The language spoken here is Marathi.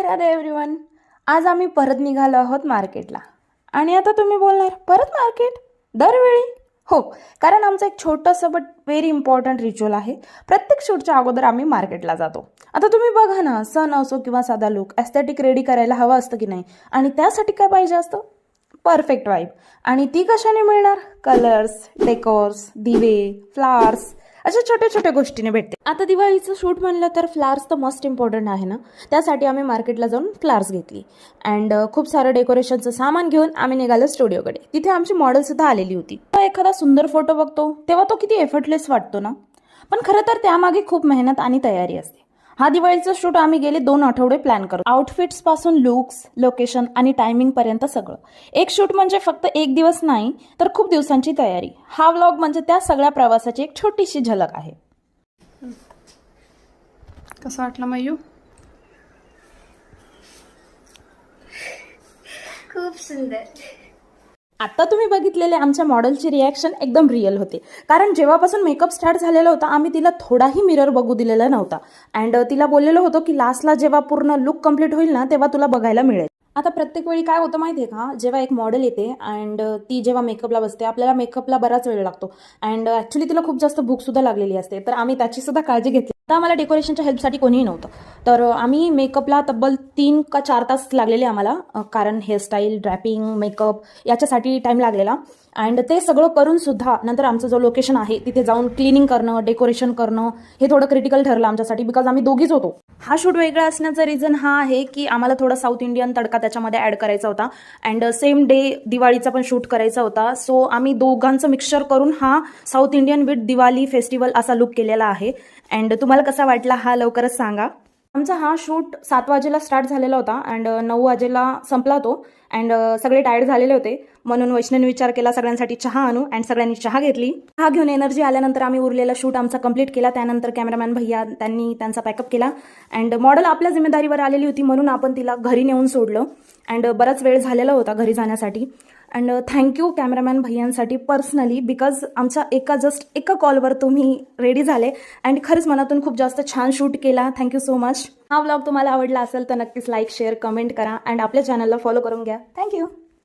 राधे राधे एव्हरीवन. आज आम्ही परत निघालो आहोत मार्केटला. आणि आता तुम्ही बोलणार परत मार्केट दरवेळी? हो, कारण आमचं एक छोटंसं बट व्हेरी इम्पॉर्टंट रिच्युअल आहे. प्रत्येक शूटच्या अगोदर आम्ही मार्केटला जातो. आता तुम्ही बघा ना, सण असो किंवा साधा लुक एस्थेटिक रेडी करायला हवं असतं की नाही, आणि त्यासाठी काय पाहिजे असतं? Perfect vibe. आणि ती कशाने मिळणार? कलर्स, डेकोर्स, दिवे, फ्लावर्स, अशा छोट्या छोट्या गोष्टीने भेटते. आता दिवाळीचं शूट म्हणलं तर फ्लावर्स तर मस्ट इम्पॉर्टंट आहे ना. त्यासाठी आम्ही मार्केटला जाऊन फ्लावर्स घेतली अँड खूप सारं डेकोरेशनचं सामान घेऊन आम्ही निघालो स्टुडिओकडे. तिथे आमची मॉडेलसुद्धा आलेली होती. एखादा सुंदर फोटो बघतो तेव्हा तो किती एफर्टलेस वाटतो ना, पण खरं तर त्यामागे खूप मेहनत आणि तयारी असते. हा दिवाळीचा शूट आम्ही गेले 2 आठवडे प्लॅन करतो. आउटफिट्स पासून लुक्स, लोकेशन आणि टायमिंग पर्यंत सगळं. एक शूट म्हणजे फक्त एक दिवस नाही, तर खूप दिवसांची तयारी. हा व्लॉग म्हणजे त्या सगळ्या प्रवासाची एक छोटीशी झलक आहे. कसा वाटला मयू? खूप सुंदर. आता तुम्ही बघितलेले आमच्या मॉडेलची रिॲक्शन एकदम रिअल होते, कारण जेव्हापासून मेकअप स्टार्ट झालेला होता आम्ही तिला थोडाही मिरर बघू दिलेला नव्हता. अँड तिला बोललेलो होतो की लास्टला जेव्हा पूर्ण लुक कंप्लीट होईल ना, तेव्हा तुला बघायला मिळेल. आता प्रत्येक वेळी काय होतं माहिती आहे का, जेव्हा एक मॉडेल येते अँड ती जेव्हा मेकअपला बसते, आपल्याला मेकअपला बराच वेळ लागतो अँड ॲक्च्युली तिला खूप जास्त भूकसुद्धा लागलेली असते, तर आम्ही त्याचीसुद्धा काळजी घेतली. आता आम्हाला डेकोरेशनच्या हेल्पसाठी कोणीही नव्हतं, तर आम्ही मेकअपला तब्बल 3 का 4 तास लागलेले आम्हाला, कारण हेअरस्टाईल, ड्रॅपिंग, मेकअप याच्यासाठी टाईम लागलेला. अँड ते सगळं करून सुद्धा नंतर आमचं जो लोकेशन आहे तिथे जाऊन क्लिनिंग करणं, डेकोरेशन करणं हे थोडं क्रिटिकल ठरलं आमच्यासाठी, बिकॉज आम्ही दोघीच होतो. हा शूट वेगळा असण्याचा रिझन हा आहे की आम्हाला थोडा साऊथ इंडियन तडका त्याच्यामध्ये ॲड करायचा होता अँड सेम डे दिवाळीचा पण शूट करायचा होता. सो आम्ही दोघांचं मिक्सचर करून हा south Indian with Diwali festival असा लुक केलेला आहे. अँड तुम्हाला कसा वाटला हा लवकरच सांगा. आमचा हा शूट 7 वाजेला स्टार्ट झालेला होता अँड 9 वाजेला संपला तो. अँड सगळे टायर्ड झालेले होते, म्हणून वैष्णवने विचार केला सगळ्यांसाठी चहा आणू अँड सगळ्यांनी चहा घेतली. चहा घेऊन एनर्जी आल्यानंतर आम्ही उरलेला शूट आमचा कंप्लीट केला. त्यानंतर कॅमेरामॅन भैया त्यांनी त्यांचा पॅकअप केला अँड मॉडेल आपल्या जिम्मेदारीवर आलेली होती, म्हणून आपण तिला घरी नेऊन सोडलं. अँड बराच वेळ झालेला होता घरी जाण्यासाठी. अँड थँक्यू कॅमेरामॅन भैयांसाठी पर्सनली, बिकॉज आमच्या एका कॉलवर तुम्ही रेडी झाले अँड खरंच मनातून खूप जास्त छान शूट केला. Thank you so much. हा व्लॉग तुम्हाला आवडला असेल तर नक्कीच लाईक, शेअर, कमेंट करा अँड आपल्या चॅनलला फॉलो करून घ्या. थँक्यू.